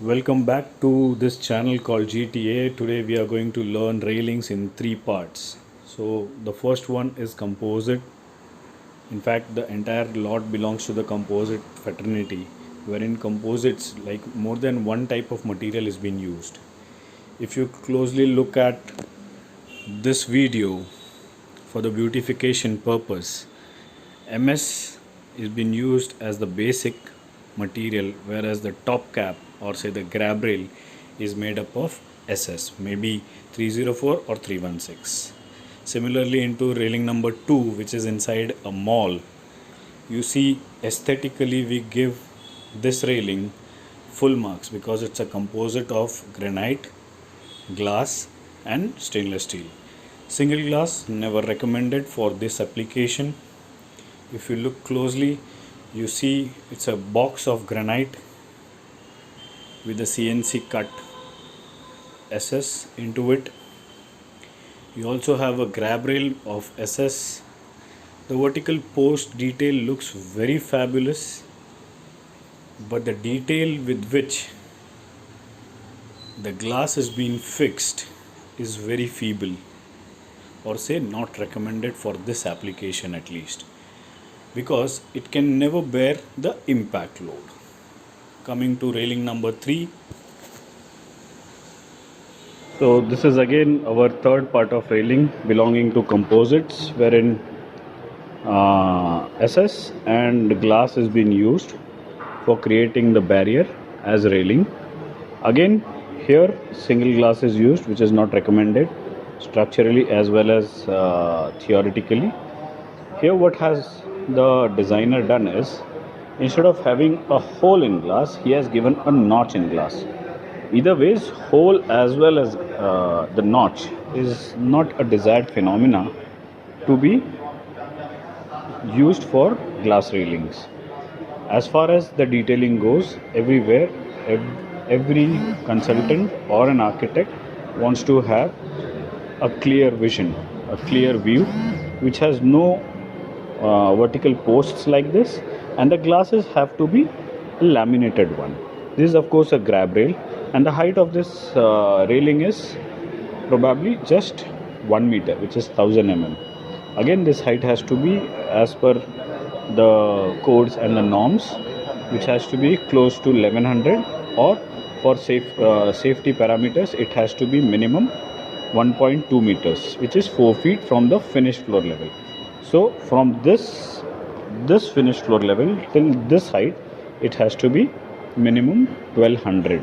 Welcome back to this channel called GTA. Today we are going to learn railings in three parts. So the first one is composite. In fact, the entire lot belongs to the composite fraternity, wherein composites, like more than one type of material is being used. If you closely look at this video for the beautification purpose, MS is being used as the basic material, whereas the top cap or say the grab rail is made up of SS, maybe 304 or 316. Similarly, into railing number 2, which is inside a mall, you see aesthetically we give this railing full marks because it's a composite of granite, glass, and stainless steel. Single glass never recommended for this application. If you look closely, you see it's a box of granite with a CNC cut SS into it. You also have a grab rail of SS. The vertical post detail looks very fabulous, but the detail with which the glass is being fixed is very feeble, or say not recommended for this application at least, because it can never bear the impact load. Coming to railing number 3. So this is again our third part of railing belonging to composites, wherein SS and glass is being used for creating the barrier as railing. Again, here single glass is used, which is not recommended structurally as well as theoretically. Here what has the designer done is, instead of having a hole in glass, he has given a notch in glass. Either ways, hole as well as the notch is not a desired phenomena to be used for glass railings. As far as the detailing goes, everywhere, every consultant or an architect wants to have a clear vision, a clear view, which has no vertical posts like this, and the glasses have to be a laminated one. This is of course a grab rail, and the height of this railing is probably just 1 meter, which is 1000 mm. Again, this height has to be as per the codes and the norms, which has to be close to 1100, or for safety parameters it has to be minimum 1.2 meters, which is 4 feet from the finished floor level. So from this finished floor level till this height, it has to be minimum 1200.